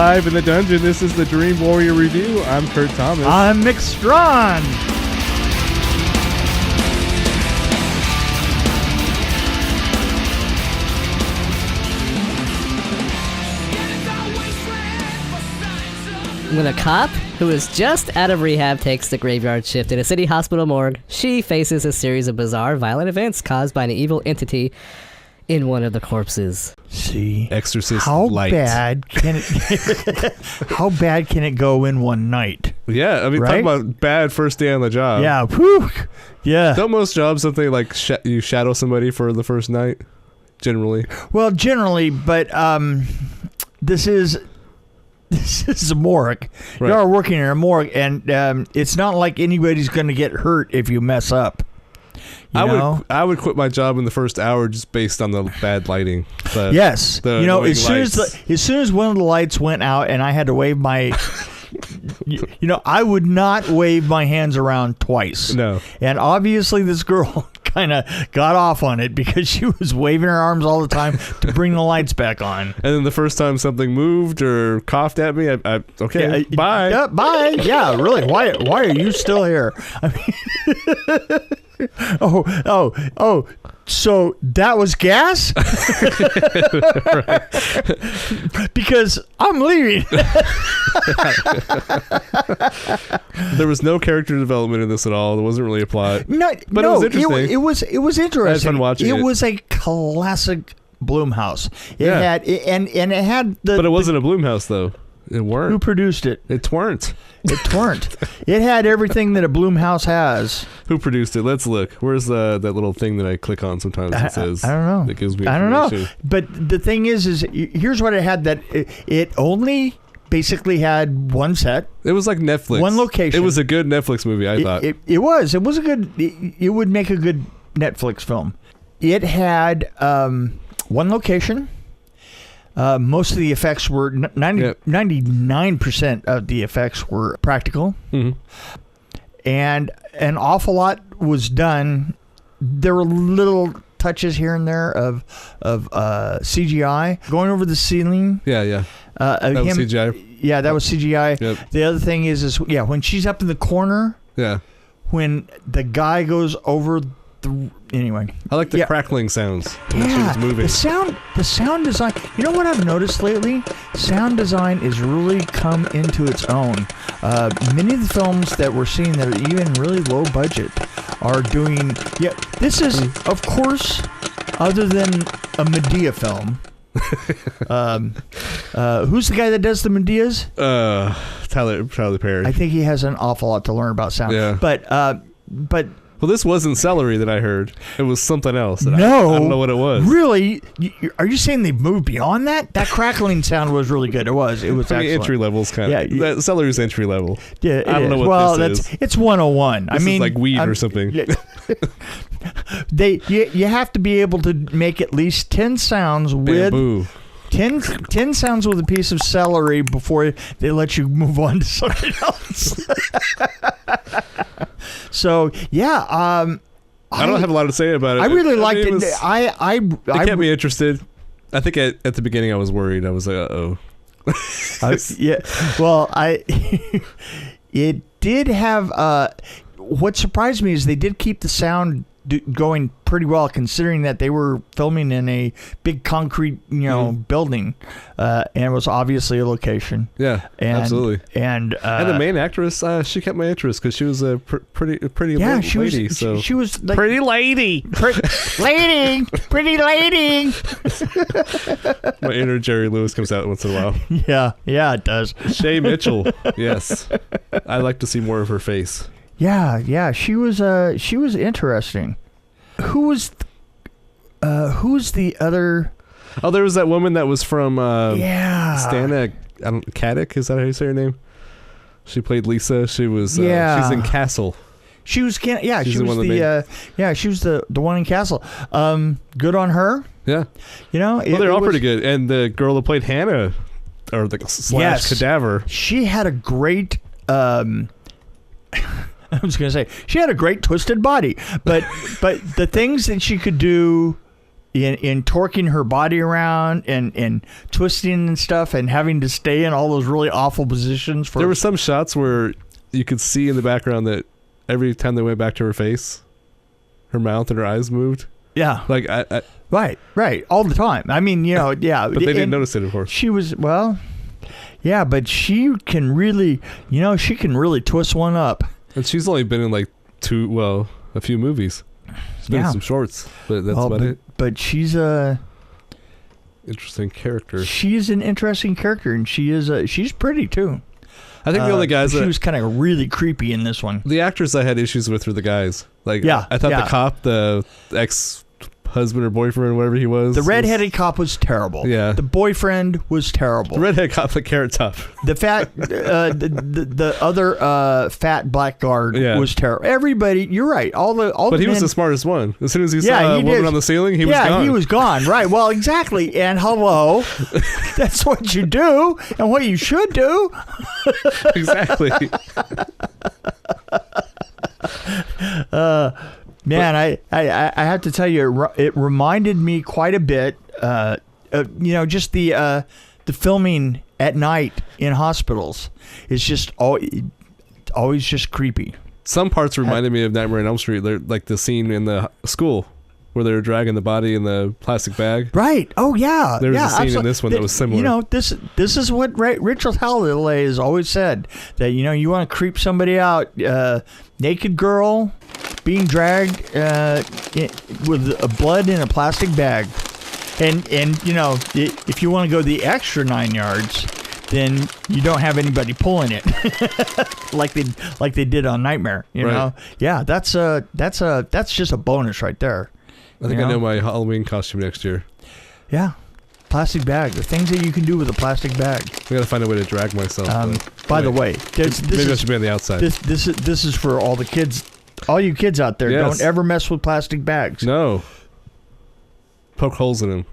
live in the dungeon. This is the Dream Warrior Review. I'm Kurt Thomas. I'm Mick Strawn. When a cop who is just out of rehab takes the graveyard shift in a city hospital morgue, she faces a series of bizarre, violent events caused by an evil entity in one of the corpses. See, Exorcist how Light. bad can it? How bad can it go in one night? Yeah, I mean, Right? talk about bad first day on the job. Yeah, whew. Yeah. Don't most jobs something like you shadow somebody for the first night? Generally. Well, generally, but this is a morgue. Right. You are working in a morgue, and it's not like anybody's going to get hurt if you mess up. I would quit my job in the first hour just based on the bad lighting. Yes. As soon as one of the lights went out and I had to wave my I would not wave my hands around twice. No. And obviously this girl kind of got off on it because she was waving her arms all the time to bring the lights back on. And then the first time something moved or coughed at me, okay, bye. Yeah, bye. Yeah, really. Why are you still here? I mean, Oh, so that was gas? Because I'm leaving. There was no character development in this at all. There wasn't really a plot. But it was interesting. It was interesting. I had fun watching it. It was a classic Blumhouse. It had But it wasn't a Blumhouse though. It weren't. Who produced it? It weren't. It had everything that a Blumhouse has. Who produced it? Let's look. Where's that little thing that I click on sometimes that says? I don't know. That gives me I don't information. know. But the thing is here's what it had. That it only basically had one set. It was like Netflix. One location. It was a good Netflix movie, I thought. It was. It was a good. It would make a good Netflix film. It had one location. Most of the effects were 99% of the effects were practical, and an awful lot was done. There were little touches here and there of CGI going over the ceiling. Yeah. That was CGI. Yeah, that was CGI. Yep. The other thing is when she's up in the corner. Yeah. When the guy goes over. Anyway, I like the crackling sounds when she was moving. The sound design. You know what I've noticed lately? Sound design is really come into its own. Many of the films that we're seeing that are even really low budget are doing. Yeah, this is of course, other than a Medea film. Who's the guy that does the Medeas? Tyler Perry. I think he has an awful lot to learn about sound. Yeah. But. Well, this wasn't celery that I heard. It was something else. I don't know what it was. Really? Are you saying they moved beyond that? That crackling sound was really good. It was excellent. Entry level's kind of. Yeah, celery's entry level. Yeah, I don't know what this is. It's 101. This is like weed or something. You have to be able to make at least 10 sounds Bamboo. with 10 sounds with a piece of celery before they let you move on to something else. So yeah, I don't have a lot to say about it. I really liked it. It kept me interested. I think at the beginning I was worried. I was like, uh-oh. Yeah. Well, it did have. What surprised me is they did keep the sound going pretty well, considering that they were filming in a big concrete, building, and it was obviously a location. Yeah, absolutely. And the main actress, she kept my interest because she was a pretty lady. She was like, pretty lady, pretty lady. My inner Jerry Lewis comes out once in a while. Yeah, it does. Shay Mitchell, yes, I'd like to see more of her face. Yeah, she was interesting. Who's the other? Oh, there was that woman that was from Stana Caddick. Is that how you say her name? She played Lisa. She was she's in Castle. She was she was the one in Castle. Good on her. Yeah. They're all pretty good. And the girl that played Hannah, or the / Cadaver. She had a great I was going to say she had a great twisted body, but the things that she could do in torquing her body around and twisting and stuff and having to stay in all those really awful positions. There were some shots where you could see in the background that every time they went back to her face, her mouth and her eyes moved. Yeah. Like Right. All the time. I mean, yeah. But they didn't notice it, of course. She was, yeah, but she can really, she can really twist one up. And she's only been in like a few movies. She's been in some shorts, but that's about it. But she's interesting character. She's an interesting character, and she's pretty too. I think the only guys she was kind of really creepy in this one. The actors I had issues with were the guys. Like, I thought the cop, the ex-husband or boyfriend, whatever he was. The redheaded cop was terrible. Yeah. The boyfriend was terrible. The redheaded cop, the Carrot Top. The fat, the other fat black guard was terrible. Everybody, you're right. But he was the smartest one. As soon as he saw a woman on the ceiling, he was gone. Yeah, he was gone. Right. Well, exactly. And hello, that's what you do, and what you should do. Exactly. Man, I have to tell you, it reminded me quite a bit. Just the filming at night in hospitals is just always just creepy. Some parts reminded me of Nightmare on Elm Street, like the scene in the school where they were dragging the body in the plastic bag. Right. Oh yeah. There was a scene in this one that was similar. This is what Rachel Halliday has always said, that you want to creep somebody out, naked girl being dragged with blood in a plastic bag, and if you want to go the extra 9 yards, then you don't have anybody pulling it like they did on Nightmare. You know, yeah, that's just a bonus right there. I think I know my Halloween costume next year. Yeah. Plastic bag. The things that you can do with a plastic bag. I gotta find a way to drag myself. By the way, maybe I should be on the outside. This is for all the kids, all you kids out there. Yes. Don't ever mess with plastic bags. No. Poke holes in them.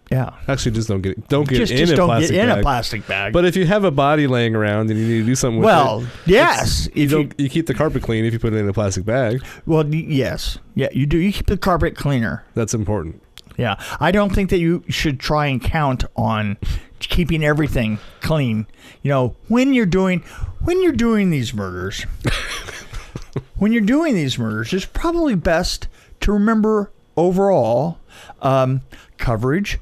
Yeah. Actually, just don't get in a plastic bag. But if you have a body laying around and you need to do something with it. Yes. You keep the carpet clean if you put it in a plastic bag. Well, yes. Yeah, you do. You keep the carpet cleaner. That's important. Yeah. I don't think that you should try and count on keeping everything clean. When you're doing these murders, it's probably best to remember overall coverage,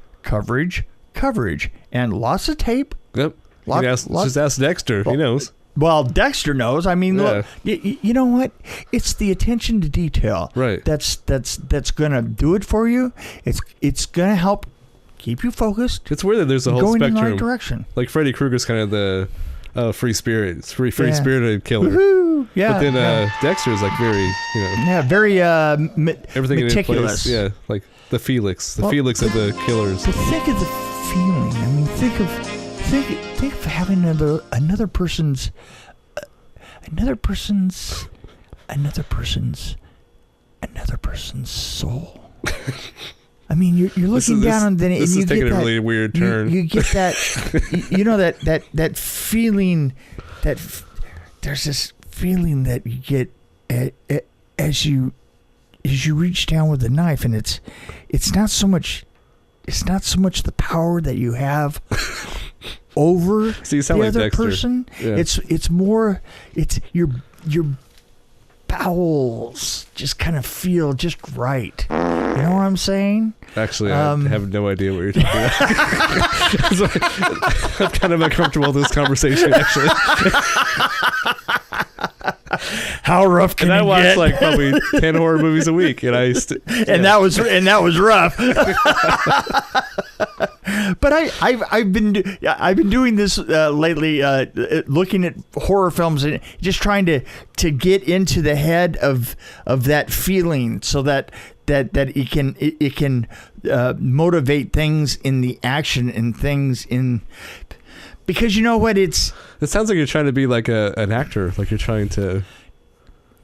and lots of tape. Yep. Just ask Dexter. He knows. Well, Dexter knows. I mean, look, you know what? It's the attention to detail. Right. That's gonna do it for you. It's gonna help keep you focused. It's weird that there's a whole spectrum. Going in the right direction. Like Freddy Krueger's kind of the free spirit. It's free spirited killer. Woohoo! Yeah. But then Dexter's like very, very everything meticulous. In place. Yeah, like the Felix of the killers. But think of the feeling. I mean, think of having another person's soul. I mean, you're looking down on it, and this you is get taking that, a really weird turn. You get that, that feeling that there's this feeling that you get as you reach down with the knife, and it's not so much the power that you have over the other Dexter. person. Yeah. It's more your bowels just kind of feel just right. You know what I'm saying? Actually, I have no idea what you're talking about. I'm kind of uncomfortable with this conversation, actually. How rough can I it watch get? like probably 10 horror movies a week, and that was rough. But I've been doing this lately, looking at horror films and just trying to get into the head of that feeling, so that it can motivate things in the action and things in. Because you know what, it sounds like you're trying to be like an actor, like you're trying to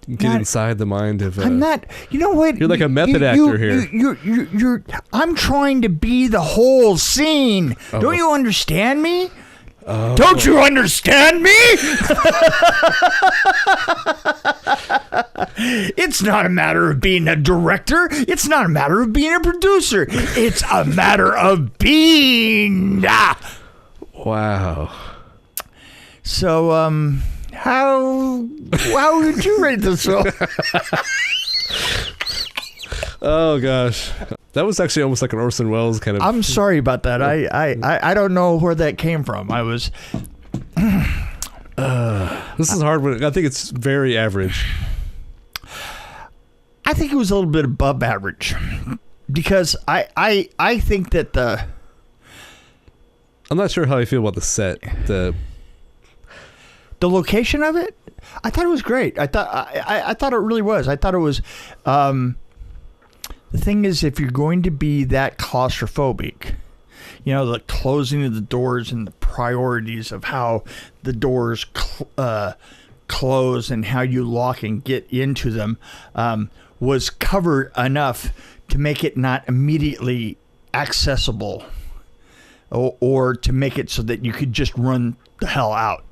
get inside the mind of. I'm not. You know what? You're like a method actor here. I'm trying to be the whole scene. Oh. Don't you understand me? Oh. Don't you understand me? It's not a matter of being a director. It's not a matter of being a producer. It's a matter of being. Wow. So, how would you rate this film? Oh gosh, that was actually almost like an Orson Welles kind of. I'm sorry about that. I don't know where that came from. I was. This is hard, but I think it's very average. I think it was a little bit above average because I think that I'm not sure how I feel about the set. The location of it, I thought it was great. I thought it really was. I thought it was. The thing is, if you're going to be that claustrophobic, you know, the closing of the doors and the priorities of how the doors close and how you lock and get into them was covered enough to make it not immediately accessible or to make it so that you could just run the hell out.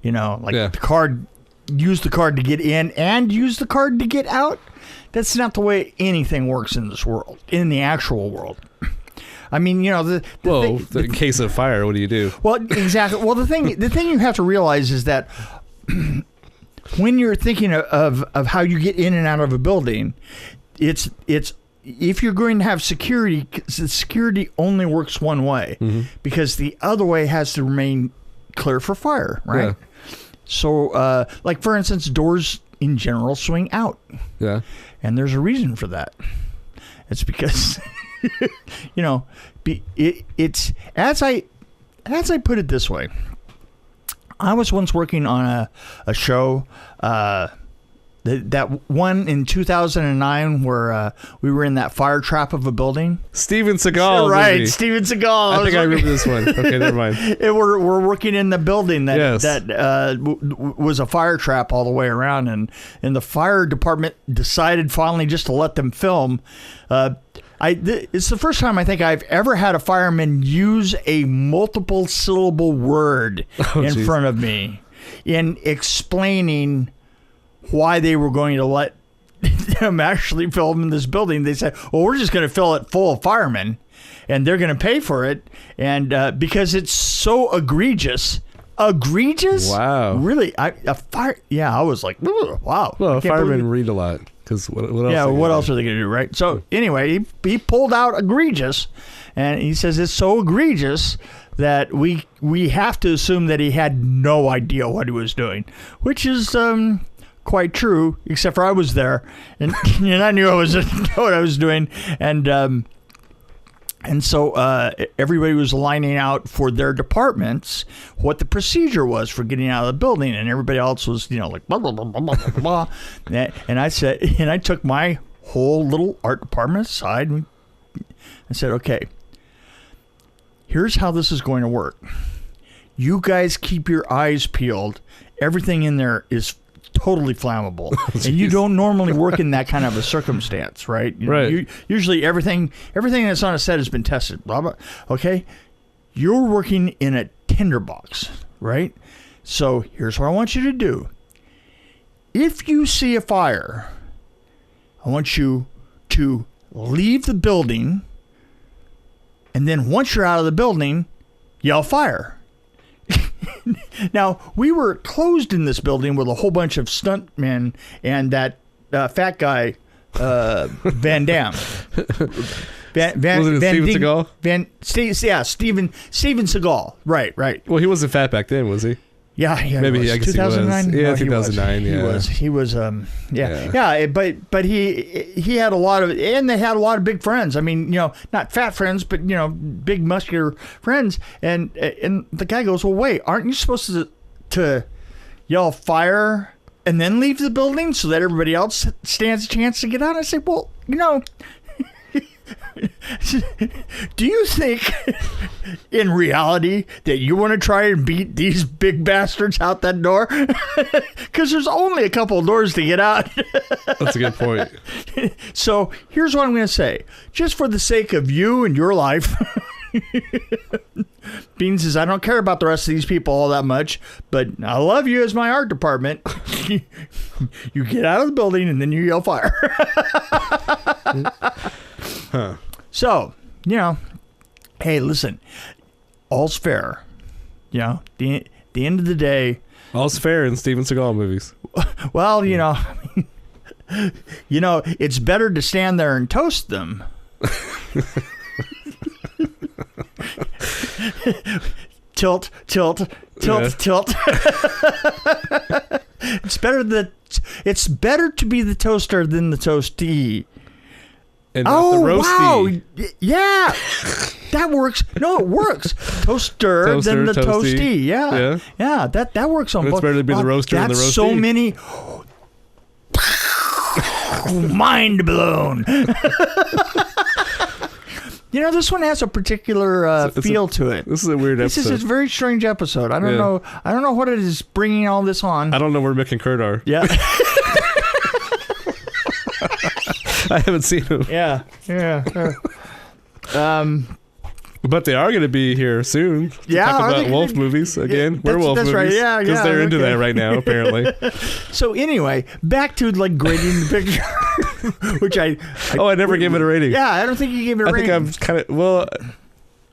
You know, like the card, use the card to get in and use the card to get out. That's not the way anything works in this world, in the actual world. I mean, you know, in case of fire, what do you do? Well, exactly. Well, the thing you have to realize is that when you're thinking of how you get in and out of a building, it's if you're going to have security, security only works one way because the other way has to remain clear for fire, right? Yeah. So, like for instance, doors in general swing out. Yeah. And there's a reason for that. It's because, you know, it's as I put it this way. I was once working on a show, that one in 2009 where we were in that fire trap of a building. Steven Seagal. Right, movie. Steven Seagal. I think I remember this one. Okay, never mind. We're working in the building that was a fire trap all the way around, and the fire department decided finally just to let them film. It's the first time I think I've ever had a fireman use a multiple syllable word in front of me in explaining why they were going to let them actually film in this building. They said, well, we're just going to fill it full of firemen and they're going to pay for it. And because it's so egregious. Wow. Really? I was like, wow. Well, firemen read a lot. What else? Yeah, what else are they going to do, right? So anyway, he pulled out egregious, and he says it's so egregious that we have to assume that he had no idea what he was doing, which is quite true. Except for I was there, and I knew what I was doing, and so everybody was lining out for their departments what the procedure was for getting out of the building, and everybody else was, you know, like blah blah blah blah blah blah. And I took my whole little art department aside and I said, okay, here's how this is going to work. You guys keep your eyes peeled. Everything in there is totally flammable, and you don't normally work in that kind of a circumstance, right? Right. Usually everything that's on a set has been tested. Blah blah. Okay, you're working in a tinderbox, right? So here's what I want you to do. If you see a fire, I want you to leave the building, and then once you're out of the building, yell fire. Now, we were closed in this building with a whole bunch of stuntmen and that fat guy, Van Damme. Steven Seagal? Steven Seagal. Right. Well, he wasn't fat back then, was he? Yeah, maybe. I guess 2009. He was. Yeah, 2009. He was. Yeah. But he had a lot of, and they had a lot of big friends. I mean, you know, not fat friends, but you know, big muscular friends. And the guy goes, "Well, wait, aren't you supposed to yell fire and then leave the building so that everybody else stands a chance to get out?" I say, "Well, you know." Do you think in reality that you want to try and beat these big bastards out that door? Because there's only a couple of doors to get out. That's a good point. So here's what I'm going to say. Just for the sake of you and your life, Bean says, I don't care about the rest of these people all that much, but I love you as my art department. You get out of the building and then you yell fire. Huh. So, hey, listen, all's fair. The end of the day. All's fair in Steven Seagal movies. Well, it's better to stand there and toast them. Tilt. It's better to be the toaster than the toastee. And not the roastie. Wow. Yeah. That works. No, it works. Toaster than the toastie. Yeah. That works on both. It's better to be the roaster than the roastie. That's so many. Mind blown. This one has a particular feel to it. This is a weird episode. This is a very strange episode. I don't know. I don't know what it is bringing all this on. I don't know where Mick and Kurt are. Yeah. I haven't seen them. Yeah. But they are going to be here soon to talk about wolf movies again. Werewolf movies. That's right. Yeah. Because they're into that right now, apparently. So anyway, back to grading the picture, which I never gave it a rating. Yeah, I don't think you gave it a rating. I think I'm kind of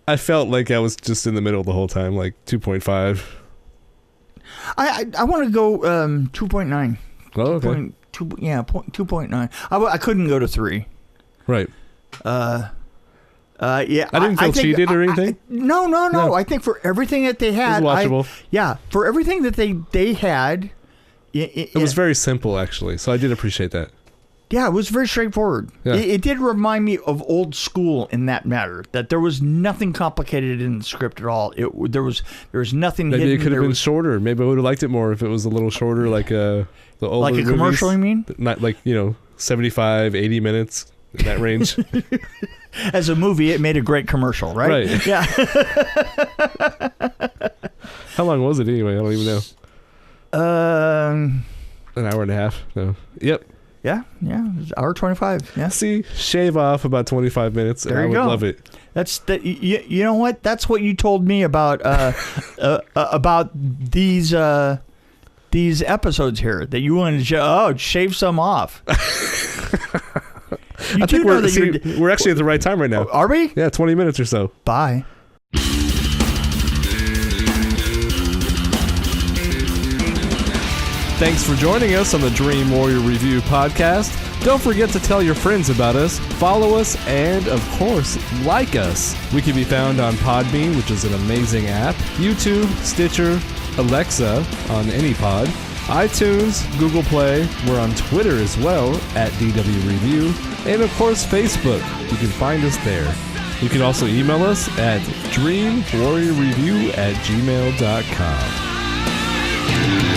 I felt like I was just in the middle the whole time, like 2.5. I want to go 2.9. Oh, okay. 2.9. I couldn't go to 3. Right. Yeah. I didn't feel cheated or anything. No. I think for everything that they had, it was watchable. For everything that they had, it was very simple actually. So I did appreciate that. Yeah, it was very straightforward. Yeah. It did remind me of old school in that matter. That there was nothing complicated in the script at all. There was nothing. Maybe hidden. It could have been shorter. Maybe I would have liked it more if it was a little shorter, like the older like a movies. Commercial. You mean? Not 75, 80 minutes in that range. As a movie, it made a great commercial, right? Right. Yeah. How long was it anyway? I don't even know. An hour and a half. No. Yep. Yeah. Hour 25. Yeah. See, shave off about 25 minutes, and I would love it. That's the. You know what? That's what you told me about these episodes here. That you wanted to shave some off. I think we're actually at the right time right now. Are we? Yeah, 20 minutes or so. Bye. Thanks for joining us on the Dream Warrior Review podcast. Don't forget to tell your friends about us, follow us, and, of course, like us. We can be found on Podbean, which is an amazing app, YouTube, Stitcher, Alexa on any pod, iTunes, Google Play. We're on Twitter as well, at DW Review, and, of course, Facebook. You can find us there. You can also email us at dreamwarriorreview@gmail.com.